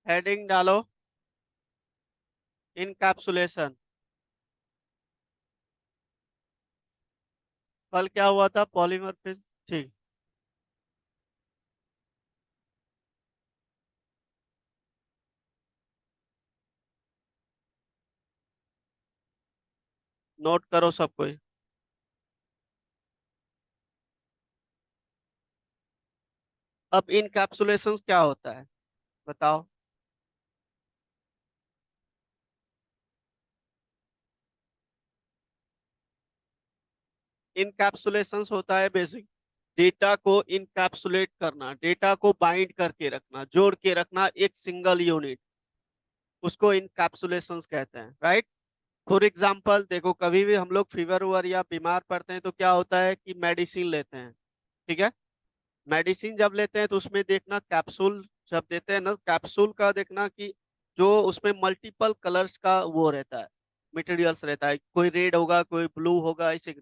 Heading डालो, encapsulation. कल क्या हुआ था? पॉलीमर पे। ठीक। नोट करो सब कोई। अब इनकैप्सुलेशन क्या होता है बताओ। इनकैप्सुलेशन होता है बेसिक डेटा को इनकैप्सुलेट करना, डेटा को बाइंड करके रखना, जोड़ के रखना एक सिंगल यूनिट, उसको इनकैप्सुलेशन कहते हैं, राइट। फॉर एग्जाम्पल देखो, कभी भी हम लोग फीवर उवर या बीमार पड़ते हैं तो क्या होता है कि मेडिसिन लेते हैं, ठीक है। मेडिसिन जब लेते हैं तो उसमें देखना कैप्सूल, जब देते हैं ना कैप्सूल का देखना कि जो उसमें मल्टीपल कलर्स का वो रहता है, मटेरियल्स रहता है, कोई रेड होगा कोई ब्लू होगा, इसे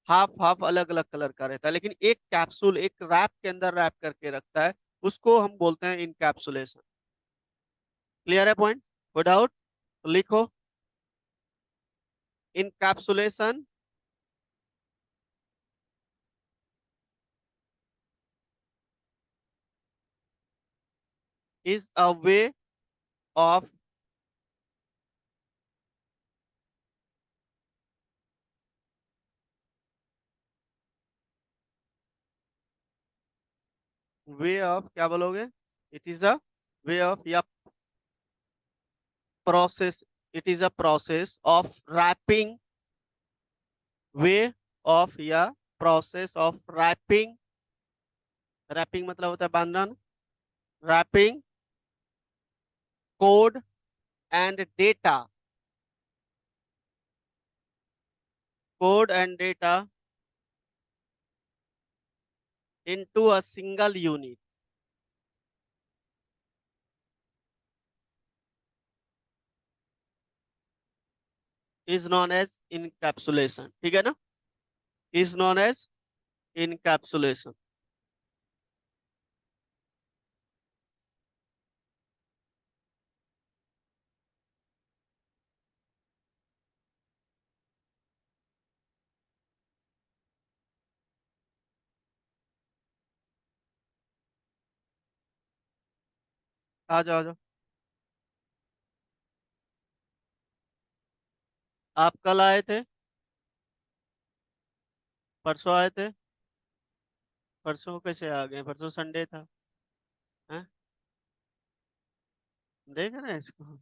हाफ हाफ अलग अलग कलर का रहता है, लेकिन एक कैप्सूल एक रैप के अंदर रैप करके रखता है, उसको हम बोलते हैं इनकैप्सुलेशन। क्लियर है पॉइंट? कोई डाउट? लिखो, encapsulation is a of way of क्या बोलोगे? It is a way of या process, it is a process of wrapping, way of या प्रोसेस ऑफ रैपिंग। रैपिंग मतलब होता है बांधना, wrapping code and data, code and data into a single unit is known as encapsulation, ठीक है ना, is known as encapsulation. आ जाओ आ जाओ। आप कल आए थे? परसों आए थे? परसों कैसे आ गए? परसों संडे था। हैं? देख रहे हैं इसको?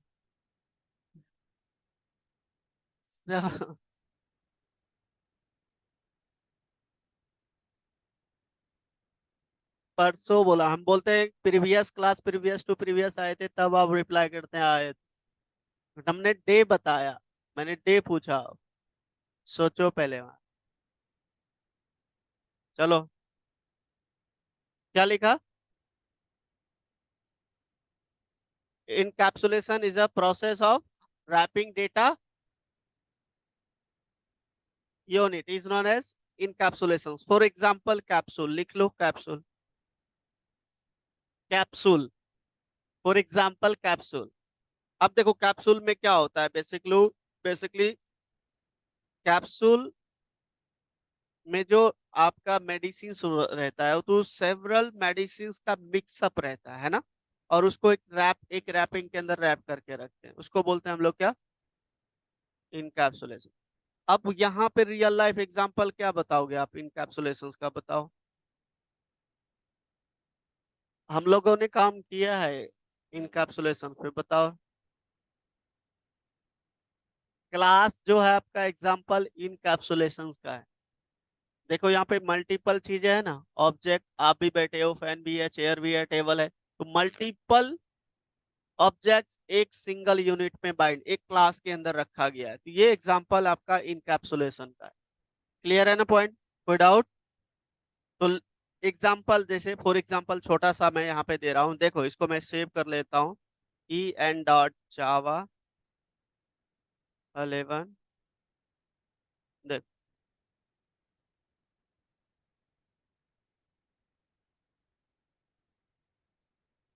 परसों बोला, हम बोलते हैं previous class, previous to previous आए थे, तब आप रिप्लाई करते हैं आए थे। हमने डे बताया, मैंने डे पूछा, सोचो पहले वहां। चलो, क्या लिखा? Encapsulation is a process of wrapping data unit is known as encapsulation. For example capsule, लिख लो capsule, capsule, for example capsule. अब देखो कैप्सूल में क्या होता है, बेसिकली कैप्सूल में जो आपका मेडिसिन रहता है तो सेवरल मेडिसिन का मिक्सअप रहता है ना, और उसको एक रैपिंग के अंदर रैप करके रखते हैं, उसको बोलते हैं हम लोग क्या? इनकैप्सुलेशन। अब यहाँ पे रियल लाइफ एग्जांपल क्या बताओगे आप इनकैप्सुलेशन का? बताओ, हम लोगों ने काम किया है इनकैप्सुलेशन पे, बताओ। क्लास जो है आपका एग्जांपल इनकैप्सुलेशन का है। देखो यहाँ पे मल्टीपल चीजें है ना, ऑब्जेक्ट, आप भी बैठे हो, फैन भी है, चेयर भी है, टेबल है, तो मल्टीपल ऑब्जेक्ट एक सिंगल यूनिट में बाइंड एक क्लास के अंदर रखा गया है, तो ये एग्जांपल आपका इनकैप्सुलेशन का है। क्लियर है ना पॉइंट? कोई डाउट? तो एग्जांपल जैसे फॉर एग्जांपल छोटा सा मैं यहाँ पे दे रहा हूँ, देखो इसको मैं सेव कर लेता हूँ, ई एन डॉट जावा 11। देख,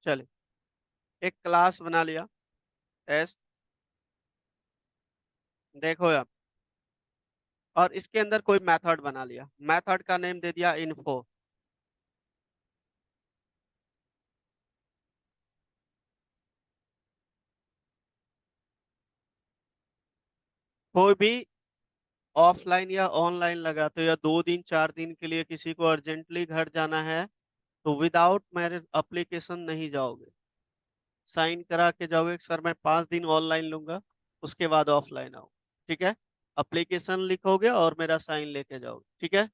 चलिए एक क्लास बना लिया, टेस्ट, देखो यार, और इसके अंदर कोई मेथड बना लिया, मेथड का नेम दे दिया इन्फो। कोई भी ऑफलाइन या ऑनलाइन लगाते हो, या 2 दिन 4 दिन के लिए किसी को अर्जेंटली घर जाना है, तो विदाउट मैरिज एप्लीकेशन नहीं जाओगे, साइन करा के जाओगे कि सर मैं 5 दिन ऑनलाइन लूंगा, उसके बाद ऑफलाइन आओ। ठीक है, एप्लीकेशन लिखोगे और मेरा साइन लेके जाओगे। ठीक है,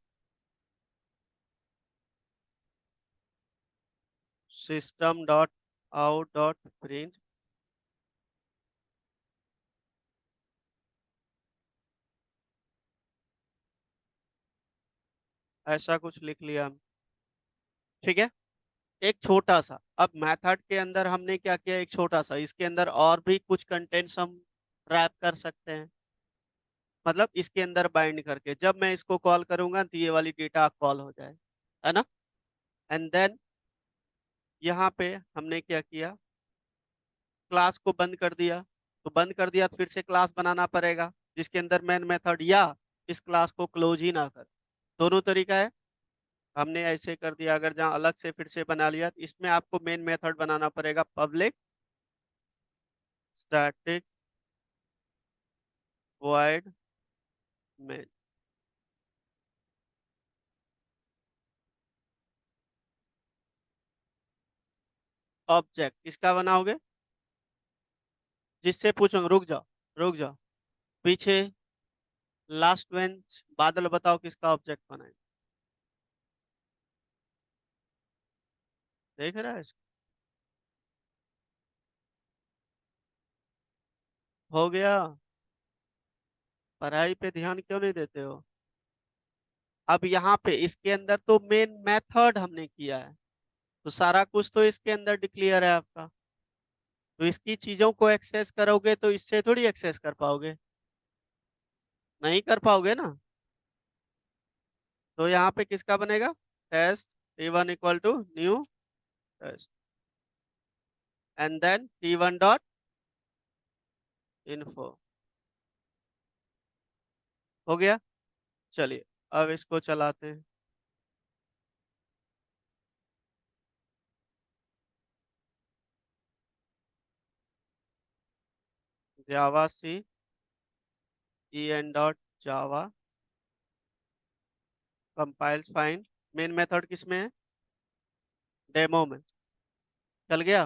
system dot out dot print, ऐसा कुछ लिख लिया हम। ठीक है, एक छोटा सा, अब मेथड के अंदर हमने क्या किया, एक छोटा सा, इसके अंदर और भी कुछ कंटेंट्स हम रैप कर सकते हैं, मतलब इसके अंदर बाइंड करके जब मैं इसको कॉल करूंगा तो ये वाली डेटा कॉल हो जाए, है ना। एंड देन यहाँ पे हमने क्या किया, क्लास को बंद कर दिया, तो बंद कर दिया तो फिर से क्लास बनाना पड़ेगा जिसके अंदर मेन मेथड, या इस क्लास को क्लोज ही ना कर, दोनों तरीका है। हमने ऐसे कर दिया, अगर जहाँ अलग से फिर से बना लिया तो इसमें आपको मेन मेथड बनाना पड़ेगा public static void main. Object किसका बनाओगे, जिससे पूछूंगा, रुक जाओ, रुक जाओ, पीछे लास्ट बेंच बादल, बताओ किसका ऑब्जेक्ट बनाए, देख रहा है इसको, हो गया। पढ़ाई पे ध्यान क्यों नहीं देते हो। अब यहाँ पे इसके अंदर तो मेन मेथड हमने किया है, तो सारा कुछ तो इसके अंदर डिक्लेयर है आपका, तो इसकी चीजों को एक्सेस करोगे तो इससे थोड़ी एक्सेस कर पाओगे, नहीं कर पाओगे ना। तो यहाँ पे किसका बनेगा, test T1 equal to new test, and then T1 dot info. हो गया, चलिए अब इसको चलाते हैं। जावा सी en डॉट जावा कंपाइल्स फाइन, मेन मेथड किसमें है, डेमो में, चल गया,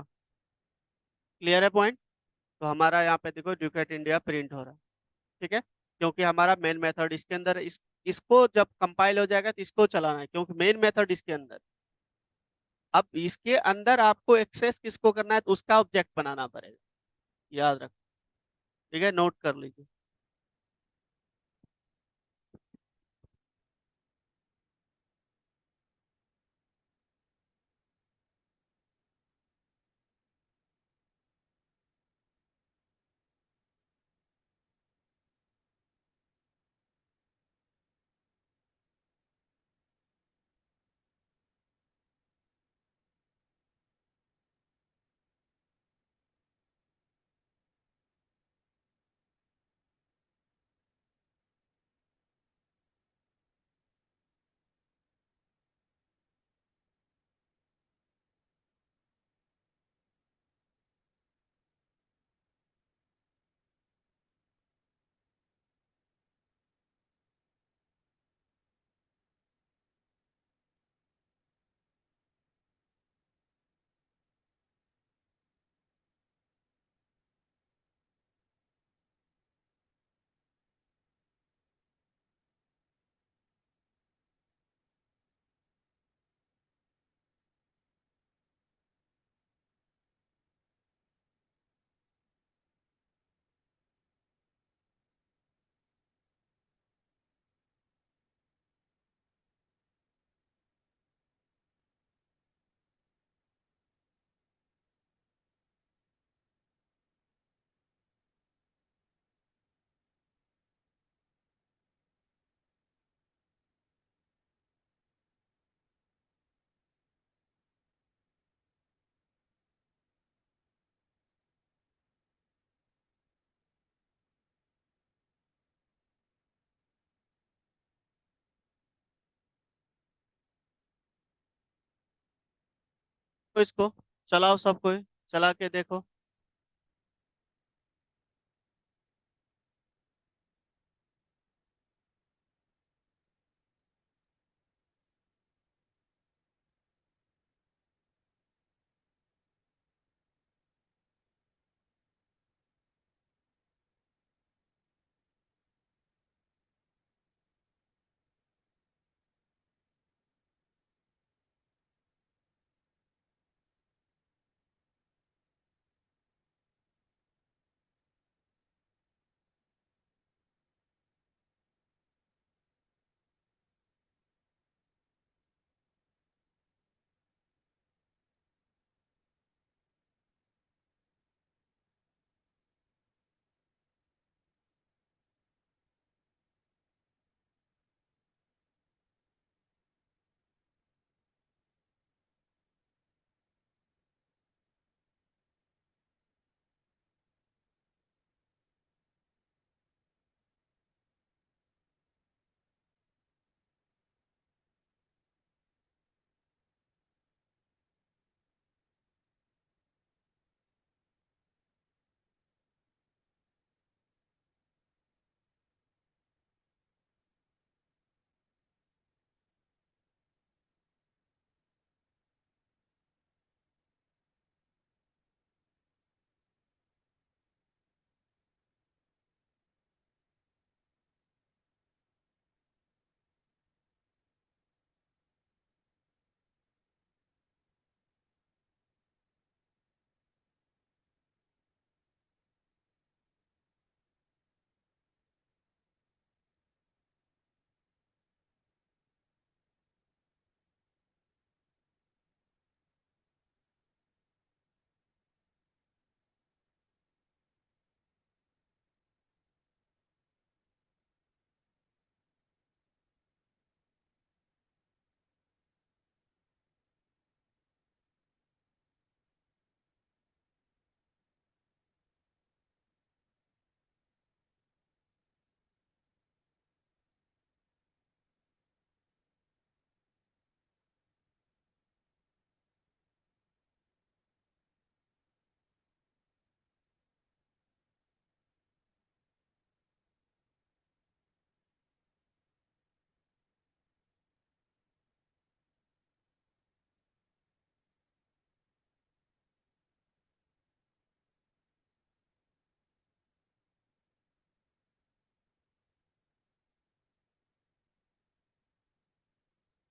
क्लियर है पॉइंट। तो हमारा यहाँ पे देखो ड्यूकेट इंडिया प्रिंट हो रहा है। ठीक है, क्योंकि हमारा मेन मेथड इसके अंदर, इसको जब कंपाइल हो जाएगा तो इसको चलाना है, क्योंकि मेन मेथड इसके अंदर। अब इसके अंदर आपको एक्सेस किसको करना है, तो उसका ऑब्जेक्ट बनाना पड़ेगा, याद रखो। ठीक है, नोट कर लीजिए। तो इसको चलाओ, सब कोई चला के देखो।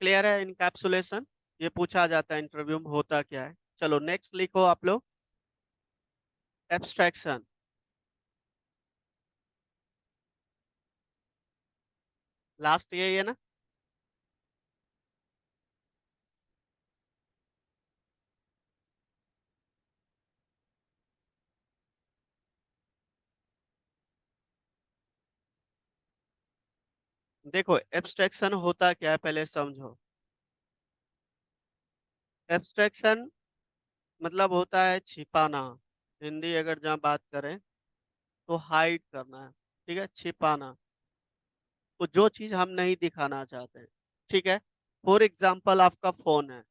क्लियर है इनकैप्सुलेशन? ये पूछा जाता है इंटरव्यू में, होता क्या है। चलो नेक्स्ट लिखो आप लोग, एब्स्ट्रैक्शन। लास्ट यही है ना? देखो एब्स्ट्रैक्शन होता क्या है पहले समझो। एब्स्ट्रैक्शन मतलब होता है छिपाना। हिंदी अगर जहाँ बात करें तो हाइड करना है, ठीक है, छिपाना। तो जो चीज हम नहीं दिखाना चाहते हैं, ठीक है। फॉर एग्जाम्पल आपका फोन है।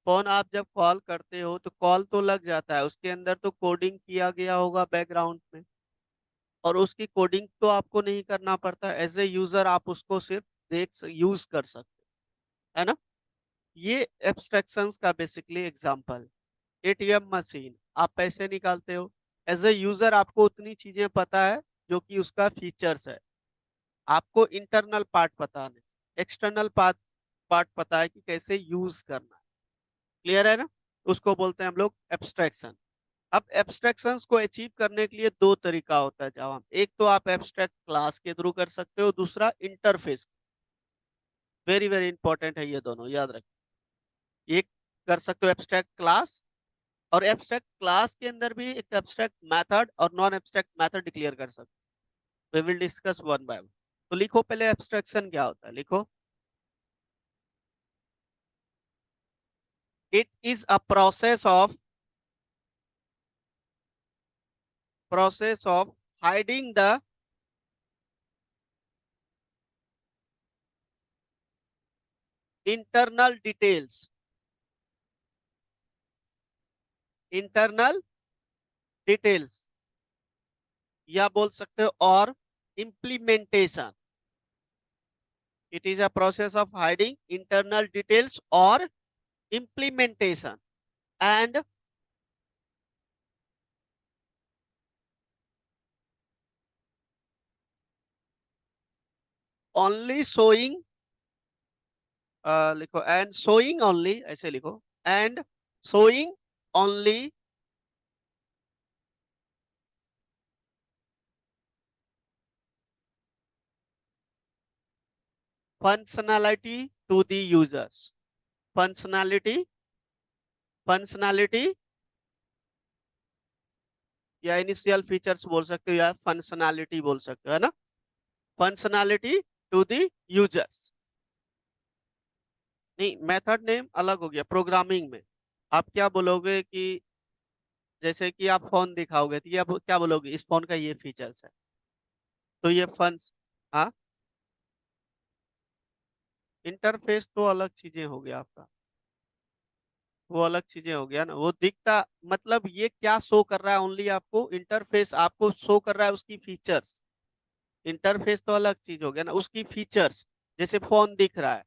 फोन आप जब कॉल करते हो तो कॉल तो लग जाता है, उसके अंदर तो कोडिंग किया गया होगा बैकग्राउंड में, और उसकी कोडिंग तो आपको नहीं करना पड़ता, एज ए यूजर आप उसको सिर्फ देख यूज कर सकते है ना। ये एब्स्ट्रैक्शंस का बेसिकली एग्जांपल। एटीएम मशीन, आप पैसे निकालते हो, एज ए यूजर आपको उतनी चीजें पता है जो कि उसका फीचर्स है, आपको इंटरनल पार्ट पता नहीं, एक्सटर्नल पार्ट पार्ट पता है कि कैसे यूज करना है। क्लियर है ना? उसको बोलते हैं हम लोग एब्स्ट्रैक्शन। अब एब्स्ट्रैक्शंस को अचीव करने के लिए दो तरीका होता है जवाब। एक तो आप एब्स्ट्रैक्ट क्लास के थ्रू कर सकते हो, दूसरा इंटरफेस। वेरी वेरी इंपॉर्टेंट है ये दोनों, याद रखिए। एक कर सकते हो एब्स्ट्रैक्ट क्लास, और एब्स्ट्रैक्ट क्लास के अंदर भी एक एब्स्ट्रैक्ट मेथड और नॉन एब्स्ट्रैक्ट मेथड डिक्लेयर कर सकते हो। We will discuss one by one. तो लिखो पहले एब्स्ट्रैक्शन क्या होता है, लिखो। It is a process of hiding the internal details internal details, या बोल सकते हो और implementation. It is a process of hiding internal details और इम्प्लीमेंटेशन एंड ओनली शोइंग, लिखो एंड शोइंग ओनली, ऐसे लिखो, and showing only functionality to the users. Functionality, functionality या इनिशियल फीचर्स बोल सकते हो या फंक्शनैलिटी बोल सकते हो, है ना। Functionality to the users. नहीं, मेथड नेम अलग हो गया प्रोग्रामिंग में। आप क्या बोलोगे कि जैसे कि आप फोन दिखाओगे तो ये आप क्या बोलोगे, इस फोन का ये फीचर्स है, तो ये फंस, हाँ। इंटरफेस तो अलग चीजें हो गया आपका, वो अलग चीजें हो गया ना, वो दिखता, मतलब ये क्या शो कर रहा है, ओनली आपको इंटरफेस आपको शो कर रहा है उसकी फीचर्स। इंटरफेस तो अलग चीज हो गया ना, उसकी फीचर्स। जैसे फोन दिख रहा है,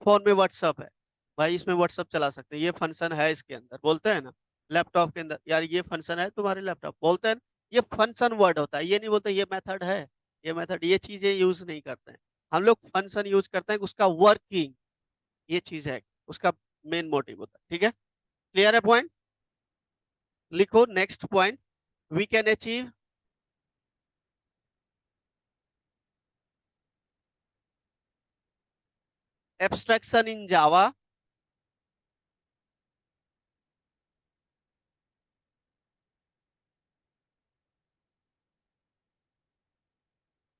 फोन में व्हाट्सअप है, भाई इसमें व्हाट्सअप चला सकते हैं, ये फंक्शन है इसके अंदर, बोलते हैं ना। लैपटॉप के अंदर, यार ये फंक्शन है तुम्हारे लैपटॉप, बोलते हैं ना। ये फंक्शन वर्ड होता है, ये नहीं बोलते ये मेथड है, ये मेथड, ये चीजें यूज नहीं करते हैं। हम लोग फंक्शन यूज करते हैं, उसका वर्किंग, ये चीज है, उसका मेन मोटिव होता है। ठीक है, क्लियर है पॉइंट। लिखो next point, we can achieve abstraction in Java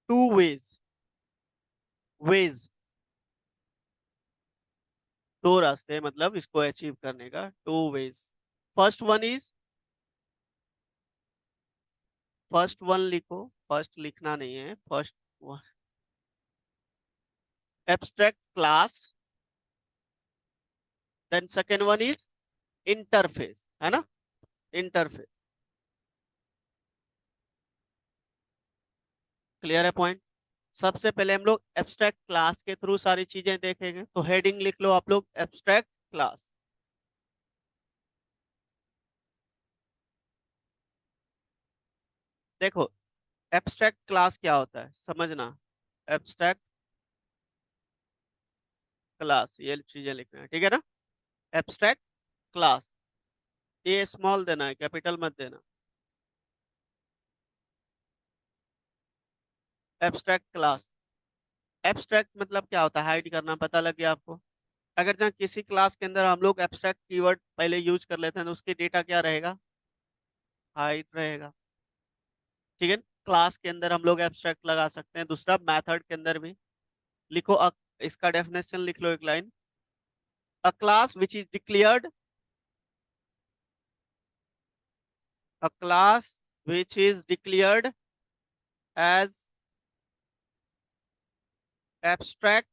two ways, ways, दो रास्ते, मतलब इसको अचीव करने का two ways. First one is, first one लिखो, फर्स्ट लिखना नहीं है, first abstract class, then second one is interface, है ना, इंटरफेस। क्लियर है पॉइंट। सबसे पहले हम लोग एब्स्ट्रैक्ट क्लास के थ्रू सारी चीजें देखेंगे, तो हेडिंग लिख लो आप लोग, एब्स्ट्रैक्ट क्लास। देखो, एब्स्ट्रैक्ट क्लास क्या होता है समझना, एब्स्ट्रैक्ट क्लास, ये चीजें लिखना है, ठीक है ना। एब्स्ट्रैक्ट क्लास, ये स्मॉल देना है, कैपिटल मत देना। एब्स्ट्रैक्ट क्लास, एब्स्ट्रैक्ट मतलब क्या होता है, हाइड करना, पता लग गया आपको। अगर जहाँ किसी क्लास के अंदर हम लोग एब्स्ट्रैक्ट कीवर्ड पहले यूज कर लेते हैं तो उसके डेटा क्या रहेगा, हाइड रहेगा। ठीक है, क्लास के अंदर हम लोग एब्स्ट्रैक्ट लगा सकते हैं, दूसरा मेथड के अंदर भी। लिखो इसका डेफिनेशन लिख लो, एक line, a class which is declared, a class which is declared as abstract,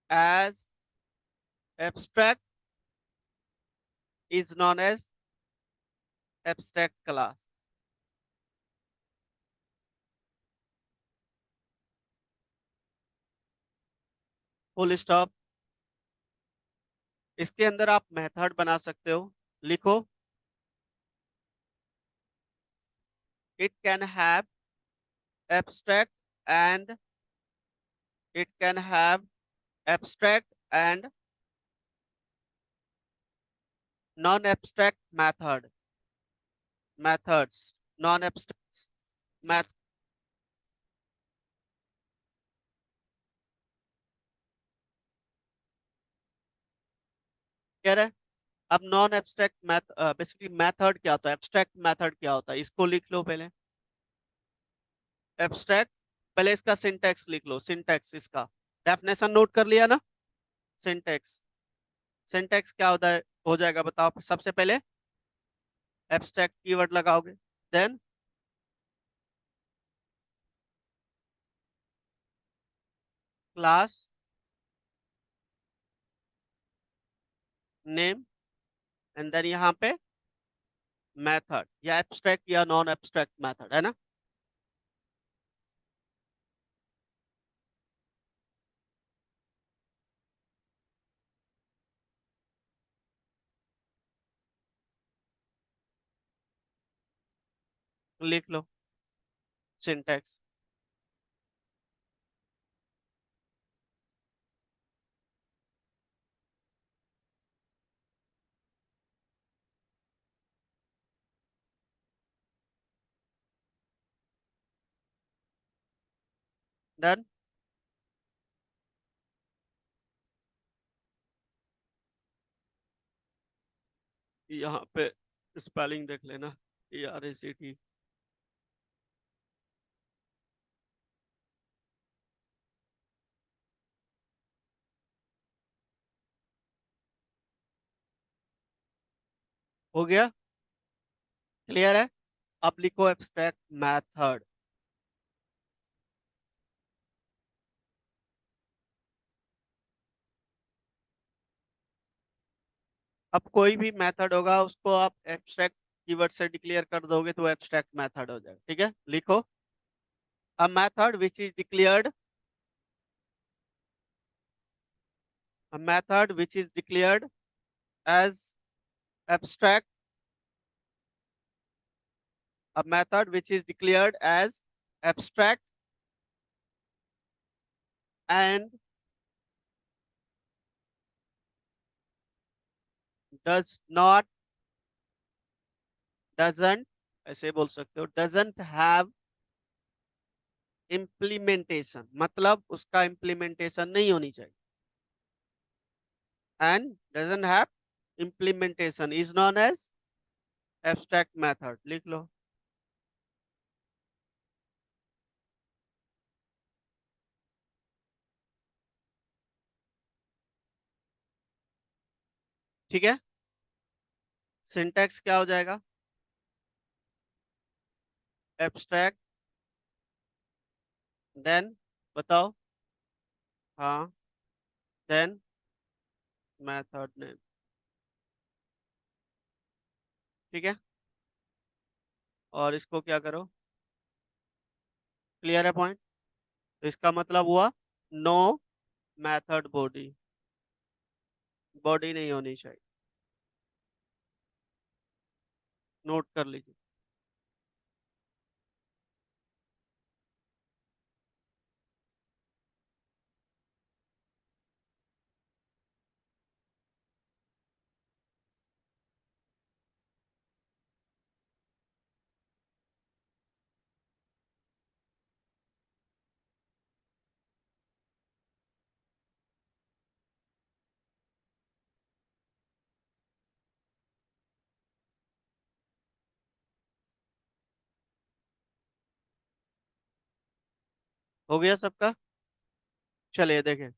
as abstract is known as abstract class। Full stop. इसके अंदर आप मेथड बना सकते हो, लिखो it can have abstract and it can have abstract and non abstract methods, non abstract math। कह रहे हैं, अब non abstract math, basically method क्या होता है, एब्स्ट्रैक्ट मेथड क्या होता है, इसको लिख लो पहले। एब्स्ट्रैक्ट, पहले इसका सिंटैक्स लिख लो, सिंटैक्स इसका डेफिनेशन नोट कर लिया ना। सिंटैक्स, सिंटैक्स क्या होता है, हो जाएगा बताओ। सबसे पहले एब्स्ट्रैक्ट कीवर्ड लगाओगे, then class name, and then यहाँ पे मेथड, या एब्स्ट्रैक्ट या नॉन एब्स्ट्रैक्ट मेथड, है ना। लिख लो सिंटैक्स। डन। यहाँ पे स्पेलिंग देख लेना, ARACT। हो गया, क्लियर है। अब लिखो एब्स्ट्रैक्ट मेथड। अब कोई भी मेथड होगा उसको आप एब्स्ट्रैक्ट कीवर्ड से डिक्लेयर कर दोगे तो एब्स्ट्रैक्ट मेथड हो जाएगा, ठीक है। लिखो a method which is declared, a method which is declared as abstract, a method which is declared as abstract and does not, doesn't, ऐसे बोल सकते हो, doesn't have implementation, मतलब उसका implementation नहीं होनी चाहिए, and doesn't have implementation is known as abstract method। लिख लो। ठीक है, सिंटैक्स क्या हो जाएगा, एब्स्ट्रैक्ट, देन बताओ। हाँ, देन मेथड नेम। ठीक है, और इसको क्या करो, क्लियर है पॉइंट। तो इसका मतलब हुआ नो मेथड बॉडी, बॉडी नहीं होनी चाहिए, नोट कर लीजिए। हो गया सबका। चलिए देखें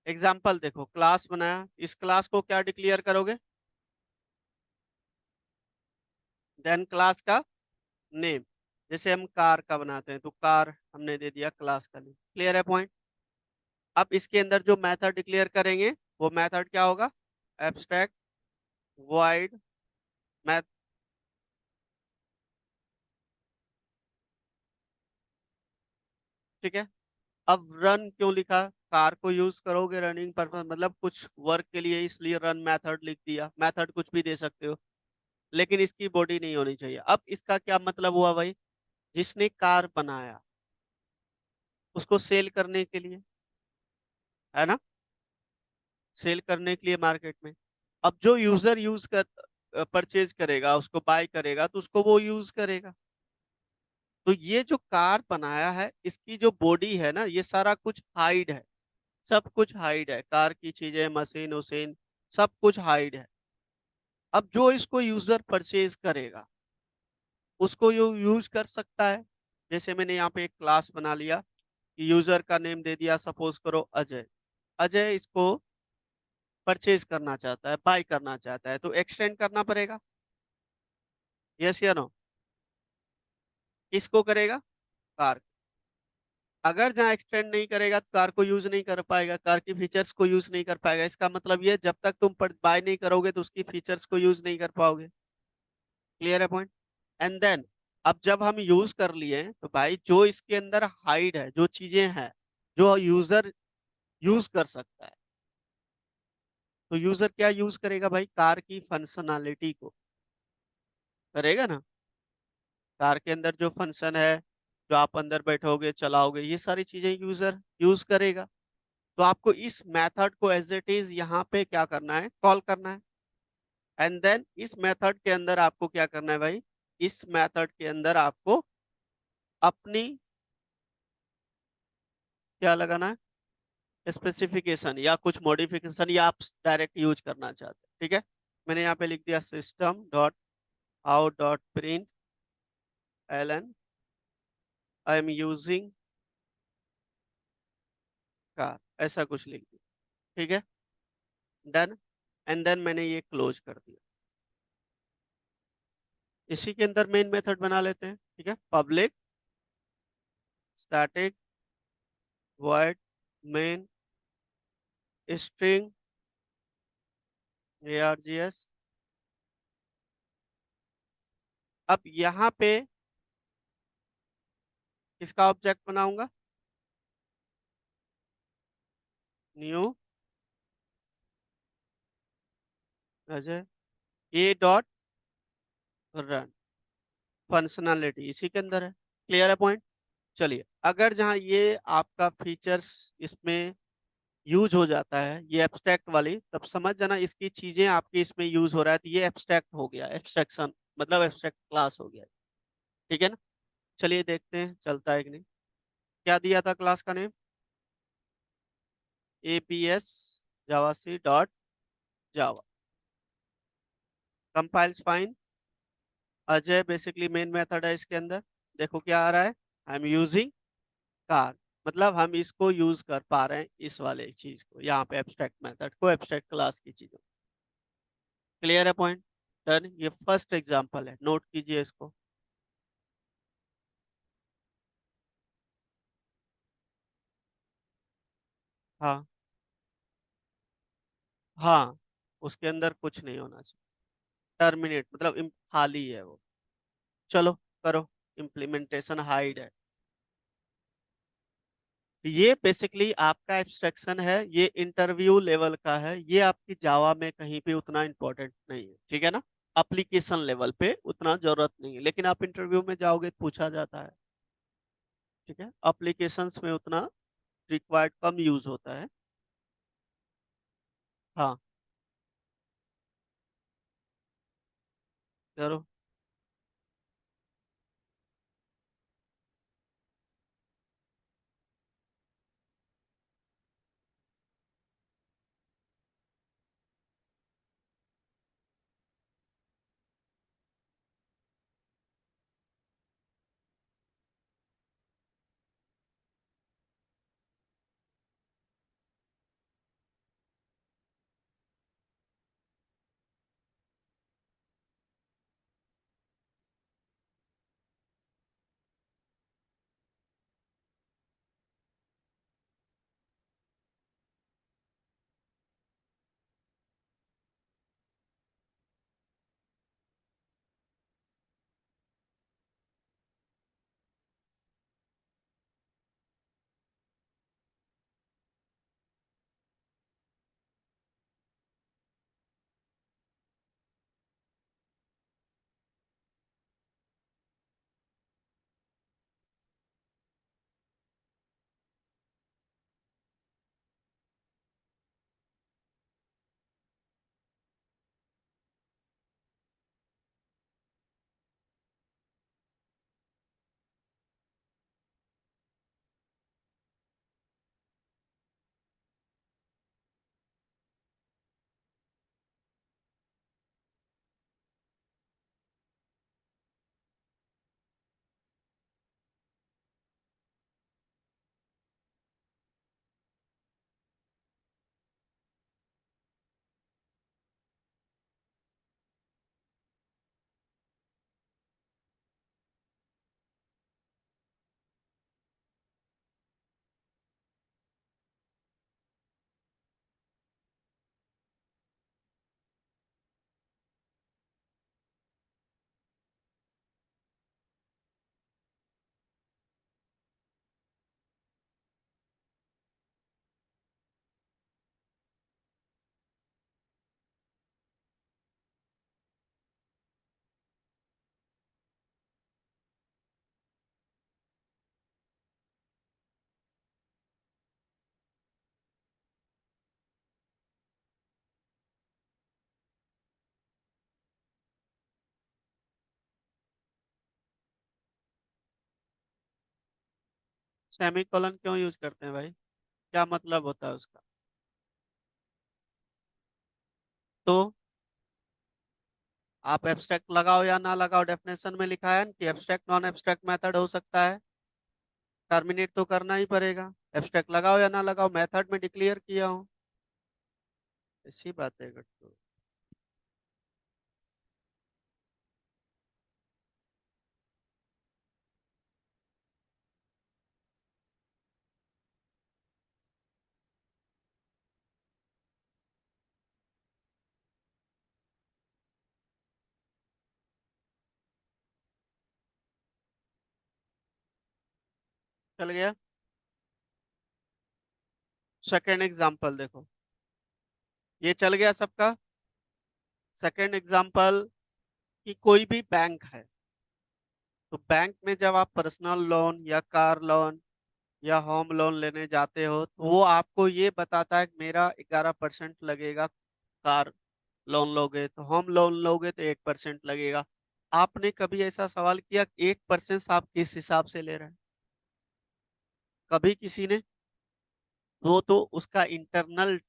एग्जाम्पल, देखो क्लास बनाया, इस क्लास को क्या डिक्लेयर करोगे, देन क्लास का नेम। जैसे हम कार का बनाते हैं तो कार हमने दे दिया क्लास का नेम, क्लियर है पॉइंट। अब इसके अंदर जो मेथड डिक्लेयर करेंगे वो मेथड क्या होगा, एब्स्ट्रैक्ट वॉइड मैथ। ठीक है, अब रन क्यों लिखा, कार को यूज करोगे रनिंग पर्पस, मतलब कुछ वर्क के लिए, इसलिए रन मेथड लिख दिया। मेथड कुछ भी दे सकते हो, लेकिन इसकी बॉडी नहीं होनी चाहिए। अब इसका क्या मतलब हुआ भाई, जिसने कार बनाया उसको सेल करने के लिए, है ना, सेल करने के लिए मार्केट में। अब जो यूजर यूज कर परचेज करेगा, उसको बाय करेगा, तो उसको वो यूज करेगा। तो ये जो कार बनाया है इसकी जो बॉडी है ना, ये सारा कुछ हाइड है, सब कुछ हाइड है, कार की चीजें, मशीन उशीन, सब कुछ हाइड है। अब जो इसको यूजर परचेज करेगा उसको यूज कर सकता है। जैसे मैंने यहाँ पे एक क्लास बना लिया, यूजर का नेम दे दिया, सपोज करो अजय। अजय इसको परचेज करना चाहता है, बाय करना चाहता है, तो एक्सटेंड करना पड़ेगा, यस या नो। किसको करेगा, कार। अगर जहाँ एक्सटेंड नहीं करेगा तो कार को यूज नहीं कर पाएगा, कार की फीचर्स को यूज नहीं कर पाएगा। इसका मतलब ये जब तक तुम बाय नहीं करोगे तो उसकी फीचर्स को यूज नहीं कर पाओगे। क्लियर है पॉइंट? एंड देन अब जब हम यूज कर लिए तो भाई जो इसके अंदर हाइड है, जो चीजें हैं जो यूजर यूज कर सकता है, तो यूजर क्या यूज करेगा भाई? कार की फंक्शनैलिटी को करेगा ना। कार के अंदर जो फंक्शन है, जो आप अंदर बैठोगे चलाओगे, ये सारी चीजें यूजर यूज करेगा। तो आपको इस मेथड को एज इट इज यहाँ पे क्या करना है? कॉल करना है। एंड देन इस मेथड के अंदर आपको क्या करना है भाई? इस मेथड के अंदर आपको अपनी क्या लगाना है? स्पेसिफिकेशन या कुछ मॉडिफिकेशन, या आप डायरेक्ट यूज करना चाहते हैं, ठीक है। मैंने यहाँ पे लिख दिया system dot out dot println I am using car, ऐसा कुछ लिख दिया, ठीक है। डन। एंड देन मैंने ये क्लोज कर दिया। इसी के अंदर मेन मेथड बना लेते हैं, ठीक है। Public static void main string args। अब यहाँ पे किसका ऑब्जेक्ट बनाऊंगा? न्यू अजय ए डॉट रन फंक्शनैलिटी इसी के अंदर है। क्लियर है पॉइंट? चलिए, अगर जहाँ ये आपका फीचर्स इसमें यूज हो जाता है, ये एब्स्ट्रैक्ट वाली, तब समझ जाना इसकी चीजें आपकी इसमें यूज हो रहा है, तो ये एब्स्ट्रैक्ट हो गया, एब्स्ट्रैक्शन मतलब एब्स्ट्रैक्ट क्लास हो गया। ठीक है ना? चलिए देखते हैं चलता है कि नहीं। क्या दिया था क्लास का नेम? एपीएस जावासी डॉट जावा। Compiles fine. Ajay basically main method है इसके अंदर। देखो क्या आ रहा है? आई एम यूजिंग कार, मतलब हम इसको यूज कर पा रहे हैं, इस वाले चीज को यहाँ पे एब्स्ट्रैक्ट मेथड को, एब्स्ट्रैक्ट क्लास की चीजों। क्लियर है पॉइंट? डन। ये फर्स्ट एग्जांपल है, नोट कीजिए इसको। हाँ हाँ, उसके अंदर कुछ नहीं होना चाहिए। टर्मिनेट मतलब खाली है वो। चलो करो। इम्प्लीमेंटेशन हाइड है। ये बेसिकली आपका एब्स्ट्रैक्शन है, ये इंटरव्यू लेवल का है, ये आपकी जावा में कहीं पे उतना इंपॉर्टेंट नहीं है, ठीक है ना। एप्लीकेशन लेवल पे उतना जरूरत नहीं है, लेकिन आप इंटरव्यू में जाओगे तो पूछा जाता है, ठीक है। एप्लीकेशंस में उतना रिक्वायर्ड कम यूज होता है। हाँ करो। सेमीकोलन क्यों यूज करते हैं भाई, क्या मतलब होता है उसका? तो आप एब्स्ट्रैक्ट लगाओ या ना लगाओ, डेफिनेशन में लिखा है कि एब्स्ट्रैक्ट नॉन एब्स्ट्रैक्ट मेथड हो सकता है, टर्मिनेट तो करना ही पड़ेगा। एब्स्ट्रैक्ट लगाओ या ना लगाओ, मेथड में डिक्लेयर किया हूं। ऐसी बात है गट्टू। चल गया। सेकेंड एग्जाम्पल देखो, ये चल गया सबका। सेकेंड एग्जाम्पल कि कोई भी बैंक है, तो बैंक में जब आप पर्सनल लोन या कार लोन या होम लोन लेने जाते हो, तो वो आपको ये बताता है कि मेरा 11% लगेगा। कार लोन लोगे तो, होम लोन लोगे तो 8% लगेगा। आपने कभी ऐसा सवाल किया 8% आप किस हिसाब से ले रहे हैं? कभी किसी ने? वो तो उसका इंटरनल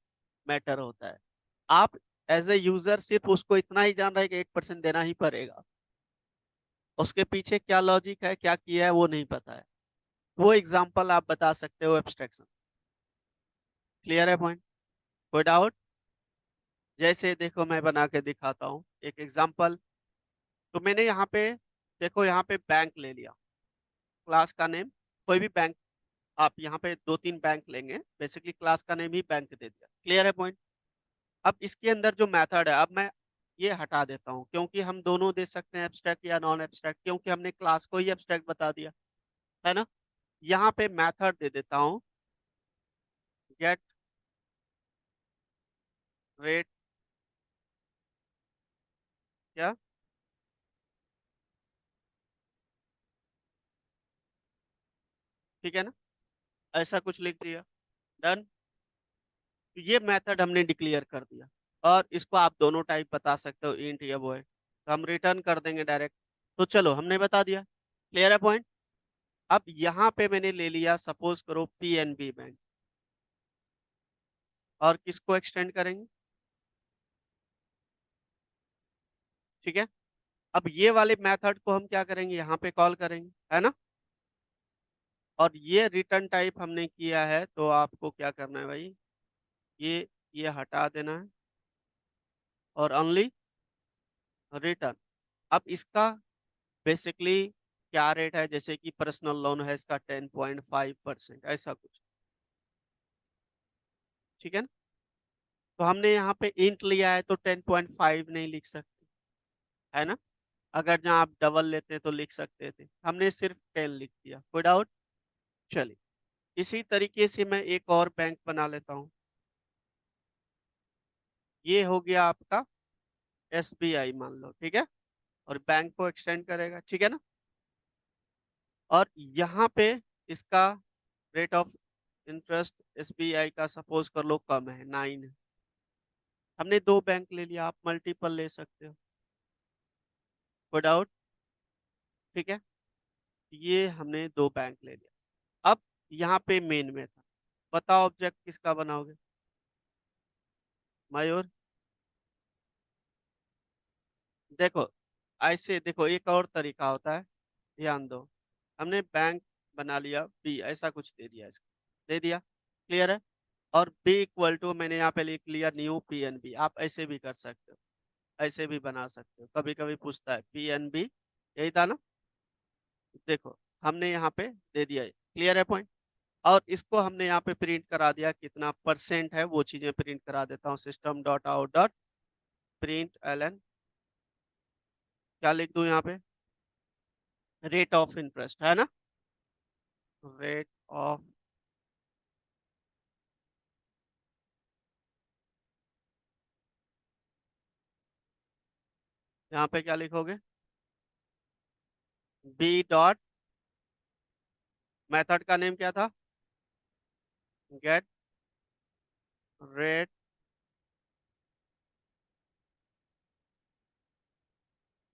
मैटर होता है। आप एज ए यूजर सिर्फ उसको इतना ही जान रहे हैं कि 8% देना ही पड़ेगा, उसके पीछे क्या लॉजिक है, क्या किया है, वो नहीं पता है। वो एग्जाम्पल आप बता सकते हो एब्स्ट्रैक्शन। क्लियर है पॉइंट? कोई डाउट? जैसे देखो मैं बना के दिखाता हूँ एक एग्जाम्पल। तो मैंने यहाँ पे, देखो यहाँ पे बैंक ले लिया, क्लास का नेम कोई भी बैंक। आप यहाँ पे दो तीन बैंक लेंगे, बेसिकली क्लास का नेम ही बैंक दे दिया। क्लियर है पॉइंट? अब इसके अंदर जो मेथड है, अब मैं ये हटा देता हूँ, क्योंकि हम दोनों दे सकते हैं एब्स्ट्रैक्ट या नॉन एब्स्ट्रैक्ट, क्योंकि हमने क्लास को ही एब्स्ट्रैक्ट बता दिया है ना। यहाँ पे मेथड दे देता हूँ, गेट रेट, क्या, ठीक है ना, ऐसा कुछ लिख दिया, डन। ये मेथड हमने डिक्लेयर कर दिया, और इसको आप दोनों टाइप बता सकते हो, इंट या वॉइड, तो हम रिटर्न कर देंगे डायरेक्ट। तो चलो हमने बता दिया। क्लियर है पॉइंट? अब यहाँ पे मैंने ले लिया, सपोज करो पीएनबी बैंक, और किसको एक्सटेंड करेंगे? ठीक है। अब ये वाले मेथड को हम क्या करेंगे, यहाँ पे कॉल करेंगे, है ना। और ये रिटर्न टाइप हमने किया है, तो आपको क्या करना है भाई, ये हटा देना है, और ओनली रिटर्न। अब इसका बेसिकली क्या रेट है, जैसे कि पर्सनल लोन है इसका 10.5%, ऐसा कुछ। ठीक है ना। तो हमने यहाँ पे इंट लिया है, तो 10.5 नहीं लिख सकते, है ना। अगर जहाँ आप डबल लेते तो लिख सकते थे, हमने सिर्फ 10 लिख दिया। कोई डाउट? चलिए, इसी तरीके से मैं एक और बैंक बना लेता हूँ। ये हो गया आपका एसबीआई मान लो, ठीक है। और बैंक को एक्सटेंड करेगा, ठीक है ना। और यहाँ पे इसका रेट ऑफ इंटरेस्ट एसबीआई का सपोज कर लो कम है, 9 है। हमने दो बैंक ले लिया, आप मल्टीपल ले सकते हो। कोई डाउट? ठीक है। ये हमने दो बैंक ले लिया। अब यहाँ पे मेन में था, बताओ ऑब्जेक्ट किसका बनाओगे? मयूर, देखो ऐसे देखो, एक और तरीका होता है, ध्यान दो। हमने बैंक बना लिया बी, ऐसा कुछ दे दिया, इसको दे दिया। क्लियर है। और बी इक्वल टू मैंने यहाँ पे लिख लिया न्यू पीएनबी। आप ऐसे भी कर सकते हो, ऐसे भी बना सकते हो, कभी कभी पूछता है पीएनबी, यही था ना। देखो हमने यहाँ पे दे दिया। क्लियर है पॉइंट? और इसको हमने यहाँ पे प्रिंट करा दिया, कितना परसेंट है वो चीजें प्रिंट करा देता हूँ, system dot out dot println. क्या लिख दूं यहाँ पे? रेट ऑफ इंटरेस्ट, है ना। रेट ऑफ, यहाँ पे क्या लिखोगे? बी डॉट, मेथड का नेम क्या था? गेट रेट,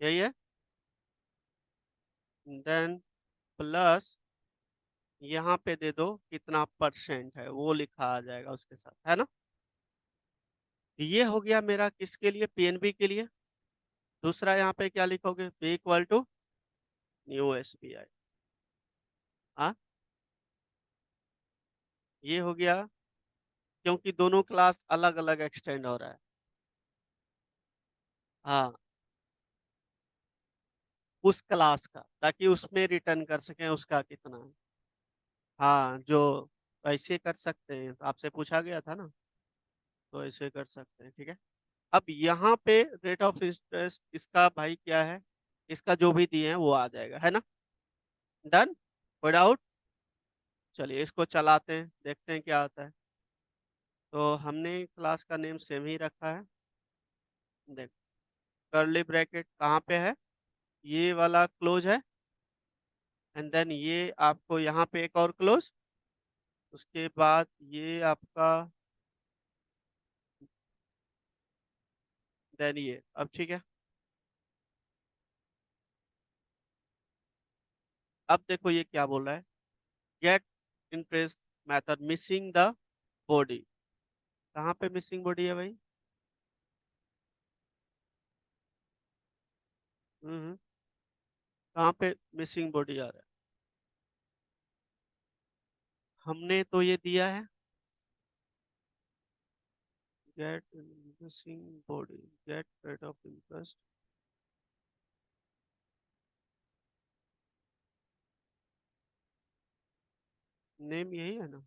यही है। देन प्लस यहाँ पे दे दो कितना परसेंट है, वो लिखा आ जाएगा उसके साथ, है ना। ये हो गया मेरा किसके लिए, पीएनबी के लिए। दूसरा यहाँ पे क्या लिखोगे, B equal to new SBI. हाँ, ये हो गया, क्योंकि दोनों क्लास अलग अलग एक्सटेंड हो रहा है। हाँ, उस क्लास का, ताकि उसमें रिटर्न कर सकें उसका कितना है। हाँ, जो ऐसे कर सकते हैं, तो आपसे पूछा गया था ना, तो ऐसे कर सकते हैं, ठीक है। अब यहाँ पे रेट ऑफ इंटरेस्ट इसका भाई क्या है, इसका जो भी दिए हैं वो आ जाएगा, है ना। डन, कोई डाउट। चलिए इसको चलाते हैं, देखते हैं क्या आता है। तो हमने क्लास का नेम सेम ही रखा है। देख, कर्ली ब्रैकेट कहाँ पे है, ये वाला क्लोज है, एंड देन ये आपको यहाँ पे एक और क्लोज, उसके बाद ये आपका, देन ये, अब ठीक है। अब देखो ये क्या बोल रहा है, get interest method missing the body. कहाँ पे मिसिंग बॉडी है भाई। कहाँ पे मिसिंग बॉडी आ रहा है, हमने तो ये दिया है, get missing body, get rate of interest. Name यही है ना,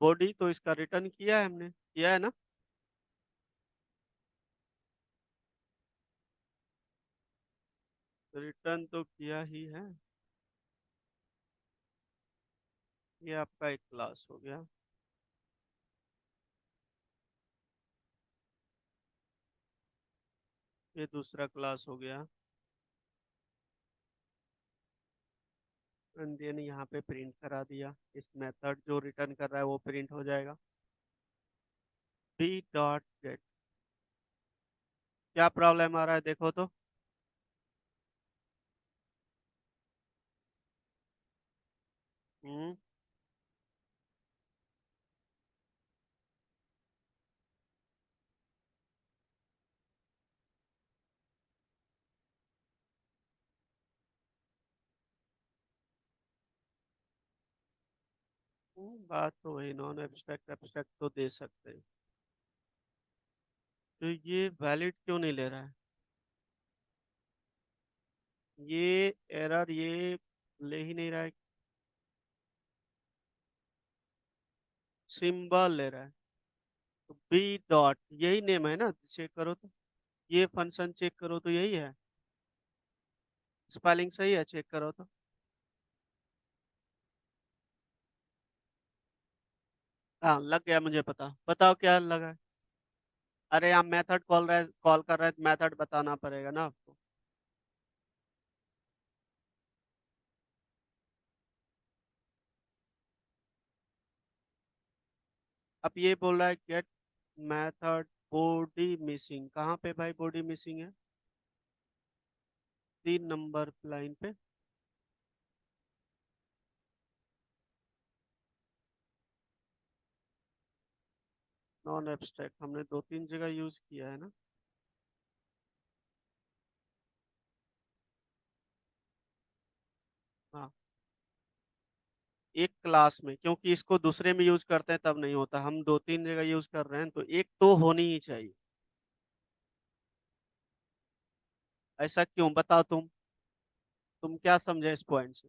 बॉडी तो इसका रिटर्न किया है हमने, किया है ना। रिटर्न तो किया ही है। ये आपका एक क्लास हो गया, ये दूसरा क्लास हो गया, एंड देन यहाँ पे प्रिंट करा दिया, इस मेथड जो रिटर्न कर रहा है वो प्रिंट हो जाएगा। बी डॉट गेट, क्या प्रॉब्लम आ रहा है देखो तो। हम्म बात तो वही, नॉन एब्स्ट्रैक्ट एब्स्ट्रैक्ट तो दे सकते हैं। तो ये वैलिड क्यों नहीं ले रहा है, ये एरर ये ले ही नहीं रहा है, सिंबल ले रहा है। तो बी डॉट यही नेम है ना, चेक करो तो, ये फंक्शन चेक करो तो यही है, स्पेलिंग सही है, चेक करो तो। हाँ लग गया, मुझे पता, बताओ क्या लगा है। अरे आप मेथड कॉल रहे, कॉल कर रहे हैं, मेथड बताना पड़ेगा ना आपको। अब ये बोल रहा है गेट मेथड बॉडी मिसिंग, कहाँ पे भाई बॉडी मिसिंग है, 3 नंबर लाइन पे। नॉन एब्स्ट्रैक्ट हमने 2-3 जगह यूज किया है ना। हाँ, एक क्लास में, क्योंकि इसको दूसरे में यूज करते हैं तब नहीं होता, हम 2-3 जगह यूज कर रहे हैं, तो एक तो होनी ही चाहिए। ऐसा क्यों, बताओ तुम क्या समझे इस पॉइंट से।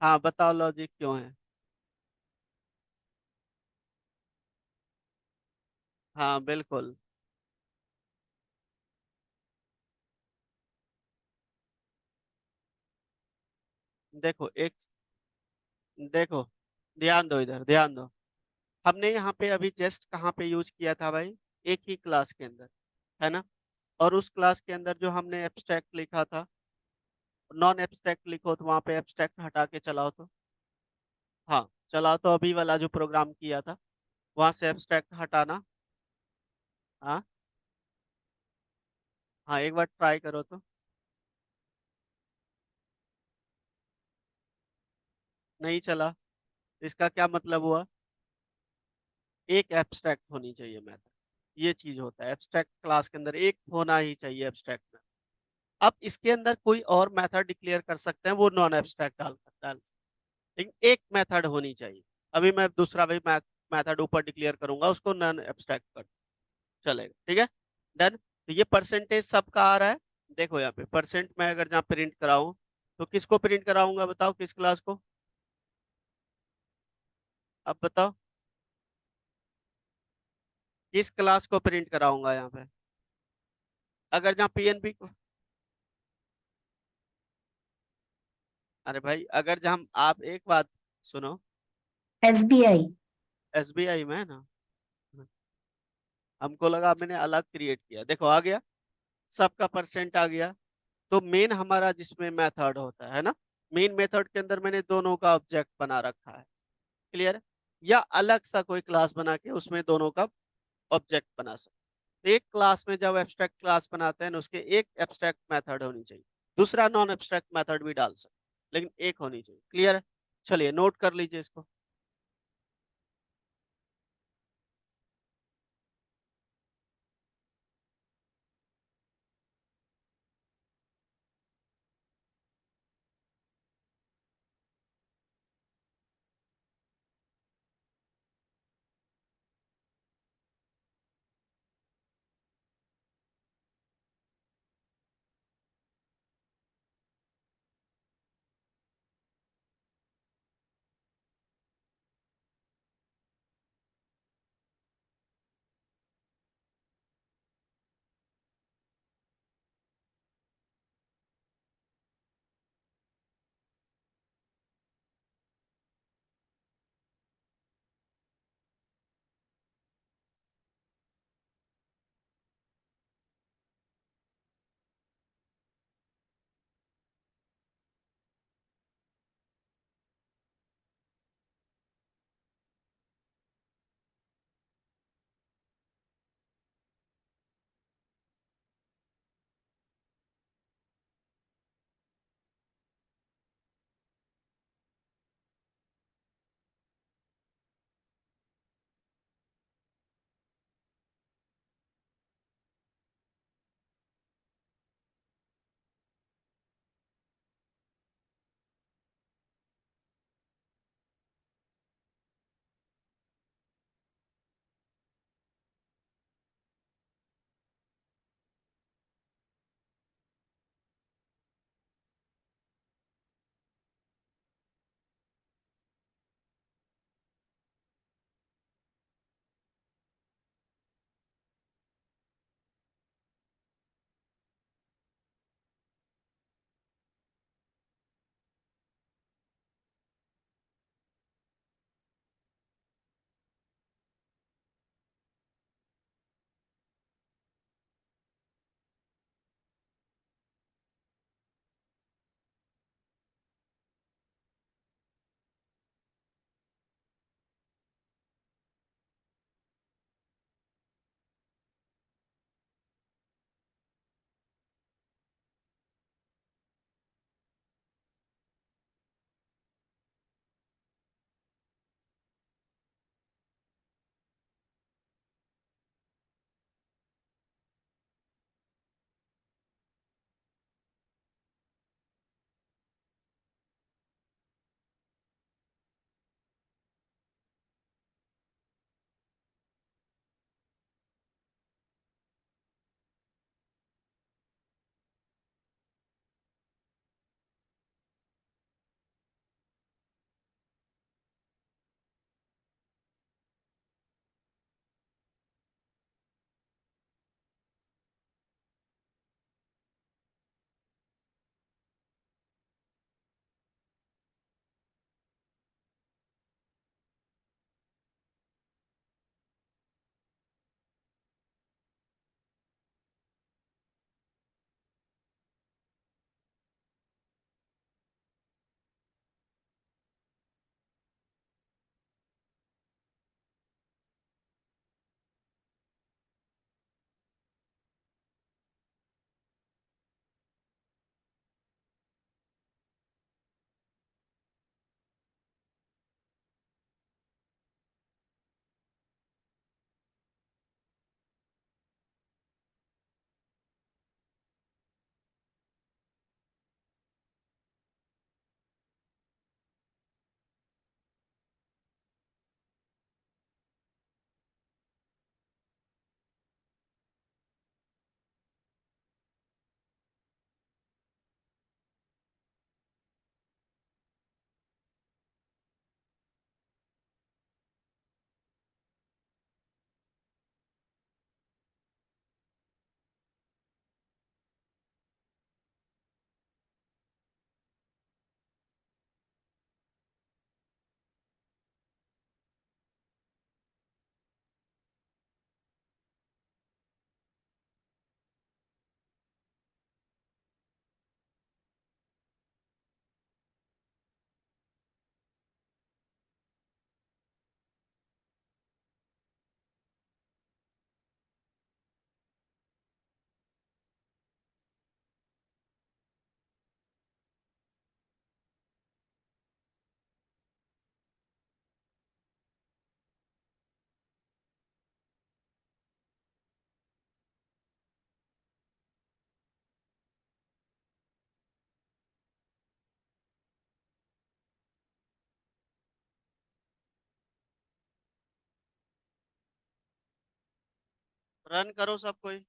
हाँ बताओ लॉजिक क्यों है। हाँ बिल्कुल। देखो एक, देखो, ध्यान दो, इधर ध्यान दो। हमने यहाँ पे अभी जस्ट कहाँ पे यूज किया था भाई, एक ही क्लास के अंदर, है ना। और उस क्लास के अंदर जो हमने एब्स्ट्रैक्ट लिखा था, नॉन एब्स्ट्रैक्ट लिखो तो वहां पे एब्स्ट्रैक्ट हटा के चलाओ तो। हाँ, चलाओ तो, अभी वाला जो प्रोग्राम किया था, वहां से एब्स्ट्रैक्ट हटाना। हाँ, हाँ, एक बार ट्राई करो तो। नहीं चला। इसका क्या मतलब हुआ? एक एब्स्ट्रैक्ट होनी चाहिए मेथड। ये चीज होता है एब्स्ट्रैक्ट क्लास के अंदर, एक होना ही चाहिए एब्स्ट्रैक्ट में। अब इसके अंदर कोई और मेथड डिक्लेयर कर सकते हैं, वो नॉन एब्स्ट्रैक्ट डाल, लेकिन एक मेथड होनी चाहिए। अभी मैं दूसरा भी मेथड ऊपर डिक्लेयर करूंगा, उसको नॉन एब्स्ट्रैक्ट कर चलेगा, ठीक है। डन। तो ये परसेंटेज सबका आ रहा है। देखो यहाँ पे परसेंट मैं अगर जहाँ प्रिंट कराऊं, तो किसको प्रिंट कराऊंगा बताओ, किस क्लास को? अब बताओ, किस क्लास को प्रिंट कराऊंगा यहाँ पे? अगर जहाँ पीएनबी को, अरे भाई अगर जहाँ आप एक बात सुनो, SBI। एसबीआई में है ना। हमको लगा मैंने अलग क्रिएट किया, देखो आ गया, सबका परसेंट आ गया। तो मेन हमारा जिसमें मेथड होता है ना, मेन मेथड के अंदर मैंने दोनों का ऑब्जेक्ट बना रखा है। क्लियर? या अलग सा कोई क्लास बना के उसमें दोनों का ऑब्जेक्ट बना सकते। तो एक क्लास में जब एब्स्ट्रैक्ट क्लास बनाते हैं ना, उसके एक एब्स्ट्रैक्ट मेथड होनी चाहिए, दूसरा नॉन एब्स्ट्रैक्ट मेथड भी डाल सकते, लेकिन एक होनी चाहिए। क्लियर है? चलिए नोट कर लीजिए इसको। रन करो सब कोई।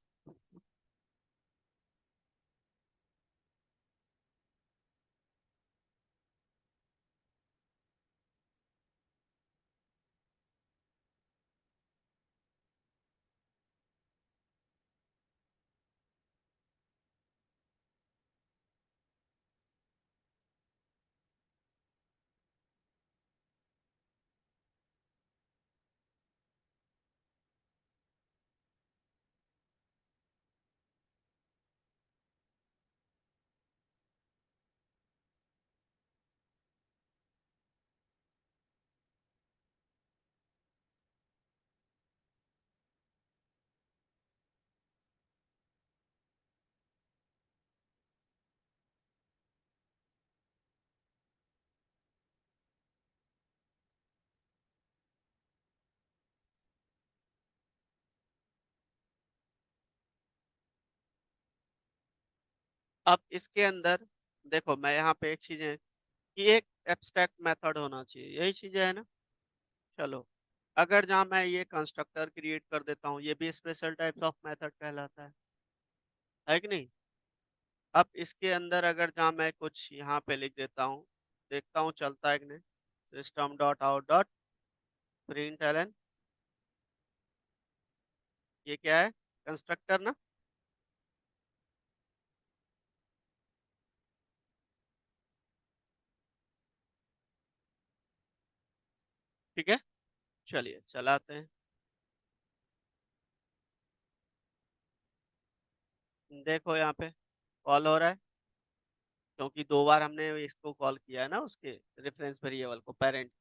अब इसके अंदर देखो, मैं यहाँ पे एक चीज है कि एक एब्स्ट्रैक्ट मेथड होना चाहिए, यही चीजें है ना। चलो, अगर जहाँ मैं ये कंस्ट्रक्टर क्रिएट कर देता हूँ, ये भी स्पेशल टाइप्स ऑफ मेथड कहलाता है कि नहीं। अब इसके अंदर अगर जहाँ मैं कुछ यहाँ पे लिख देता हूँ, देखता हूँ चलता है कि नहीं। System dot out dot println, ये क्या है, कंस्ट्रक्टर ना। ठीक है, चलिए चलाते हैं। देखो यहाँ पे कॉल हो रहा है, क्योंकि दो बार हमने इसको कॉल किया है ना, उसके रेफरेंस वेरिएबल को, पेरेंट।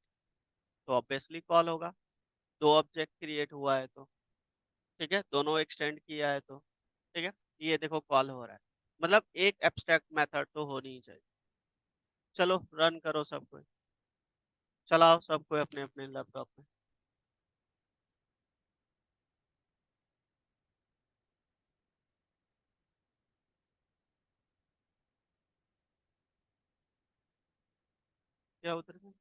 तो ऑब्वियसली कॉल होगा, दो ऑब्जेक्ट क्रिएट हुआ है तो। ठीक है, दोनों एक्सटेंड किया है तो। ठीक है, ये देखो कॉल हो रहा है, मतलब एक एब्स्ट्रैक्ट मेथड तो होनी ही चाहिए। चलो रन करो सब कोई, चलाओ सब कोई अपने अपने लैपटॉप में। क्या उधर में?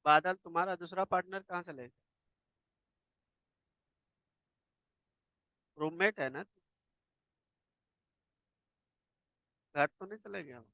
बादल, तुम्हारा दूसरा पार्टनर कहाँ चले? रूममेट है ना? घर तो नहीं चले गया वो?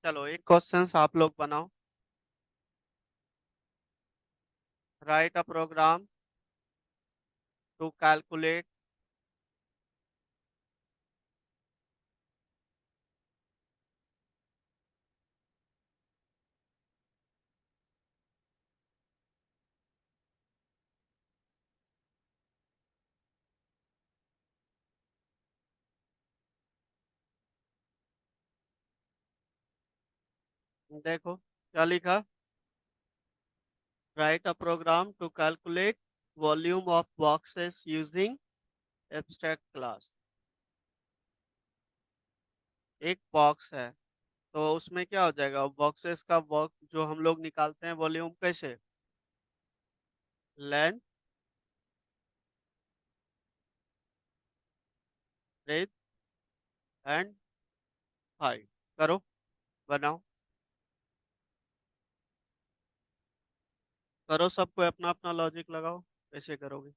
चलो एक क्वेश्चंस आप लोग बनाओ। Write a program to calculate. देखो क्या लिखा। Write a program to calculate volume of boxes using abstract class. एक बॉक्स है तो उसमें क्या हो जाएगा, बॉक्सेस का बॉक्स जो हम लोग निकालते हैं वॉल्यूम कैसे, लेंथ ब्रेथ एंड हाइट। करो, बनाओ, करो, सबको अपना अपना लॉजिक लगाओ, कैसे करोगे।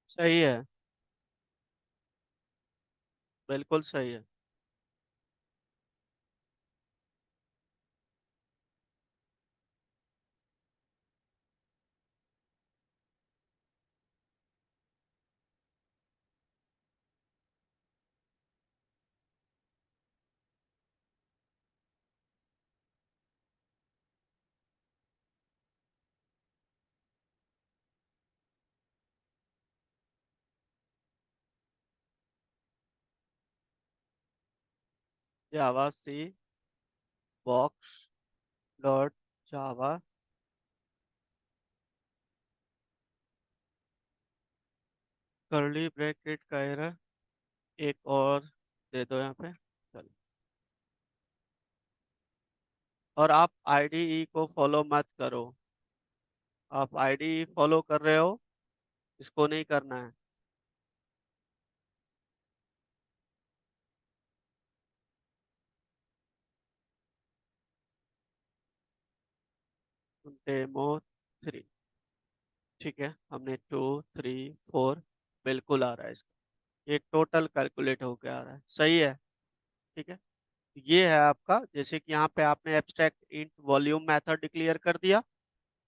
सही है, बिल्कुल सही है। Java C box dot java, curly bracket का एरर, एक और दे दो यहाँ पे। चलो, और आप आईडीई को फॉलो मत करो। आप आईडीई फॉलो कर रहे हो, इसको नहीं करना है। डेमो 3, ठीक है, हमने 2 3 4, बिल्कुल आ रहा है इसका। ये टोटल कैलकुलेट होके आ रहा है, सही है। ठीक है, ये है आपका, जैसे कि यहाँ पे आपने abstract int volume method declare कर दिया,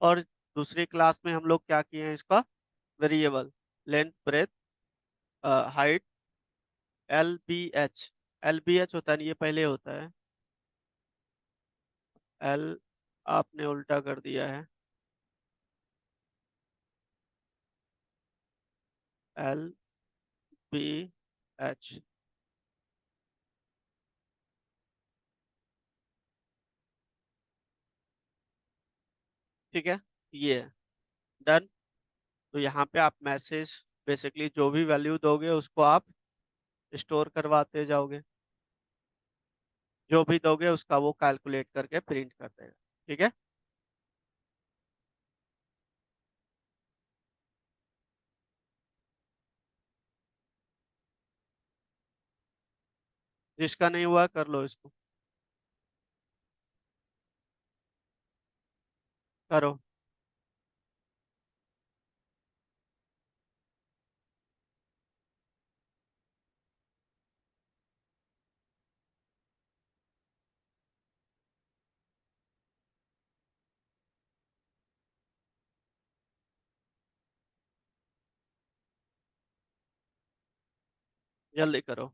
और दूसरी क्लास में हम लोग क्या किए हैं, इसका variable length breadth height L B H. L B H होता है नहीं, ये पहले होता है। एल आपने उल्टा कर दिया है, एल बी एच। ठीक है, ये है डन। तो यहाँ पे आप मैसेज, बेसिकली जो भी वैल्यू दोगे उसको आप स्टोर करवाते जाओगे, जो भी दोगे उसका वो कैलकुलेट करके प्रिंट कर देगा। ठीक है, जिसका नहीं हुआ कर लो इसको, करो। जल्दी करो,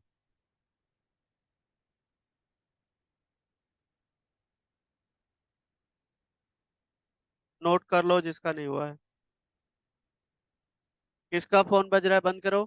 नोट कर लो जिसका नहीं हुआ है। किसका फोन बज रहा है, बंद करो।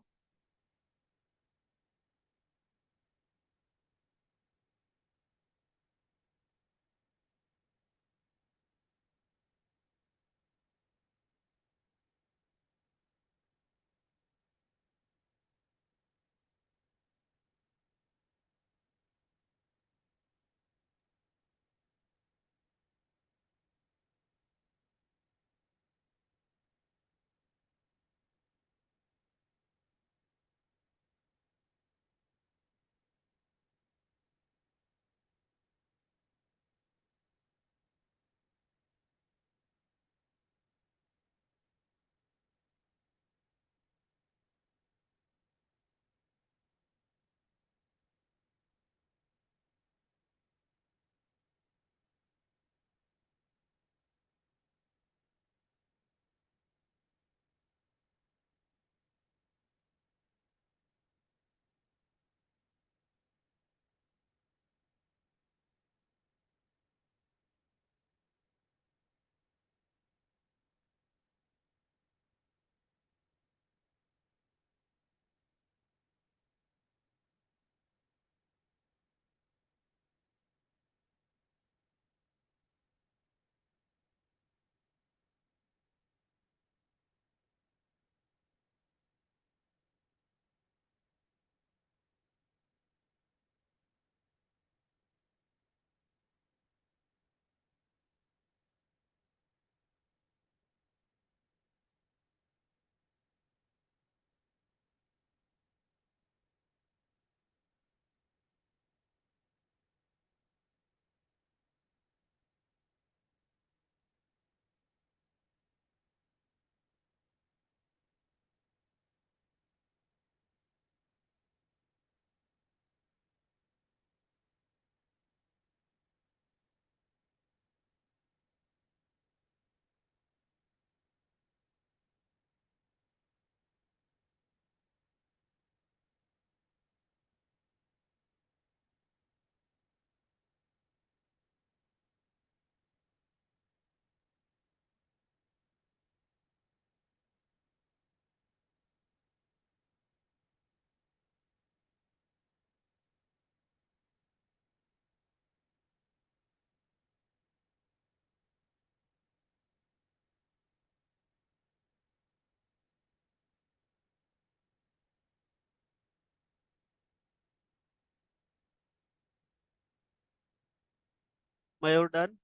मयूर डन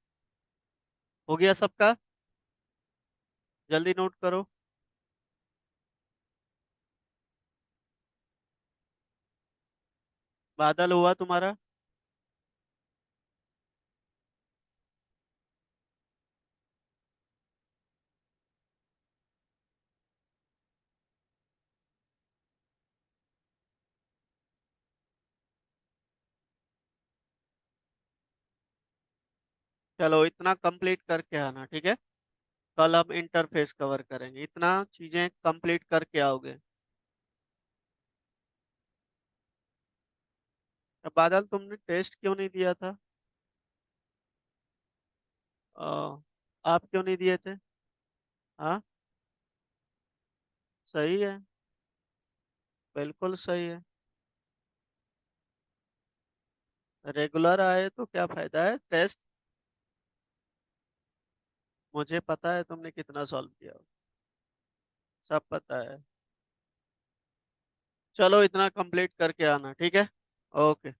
हो गया सबका? जल्दी नोट करो। बादल हुआ तुम्हारा? चलो इतना कंप्लीट करके आना, ठीक है। कल हम इंटरफेस कवर करेंगे, इतना चीजें कंप्लीट करके आओगे। अब बादल तुमने टेस्ट क्यों नहीं दिया था? आप क्यों नहीं दिए थे? हाँ, सही है, बिल्कुल सही है। रेगुलर आए तो क्या फायदा है टेस्ट? मुझे पता है तुमने कितना सॉल्व किया, सब पता है। चलो इतना कंप्लीट करके आना, ठीक है। ओके।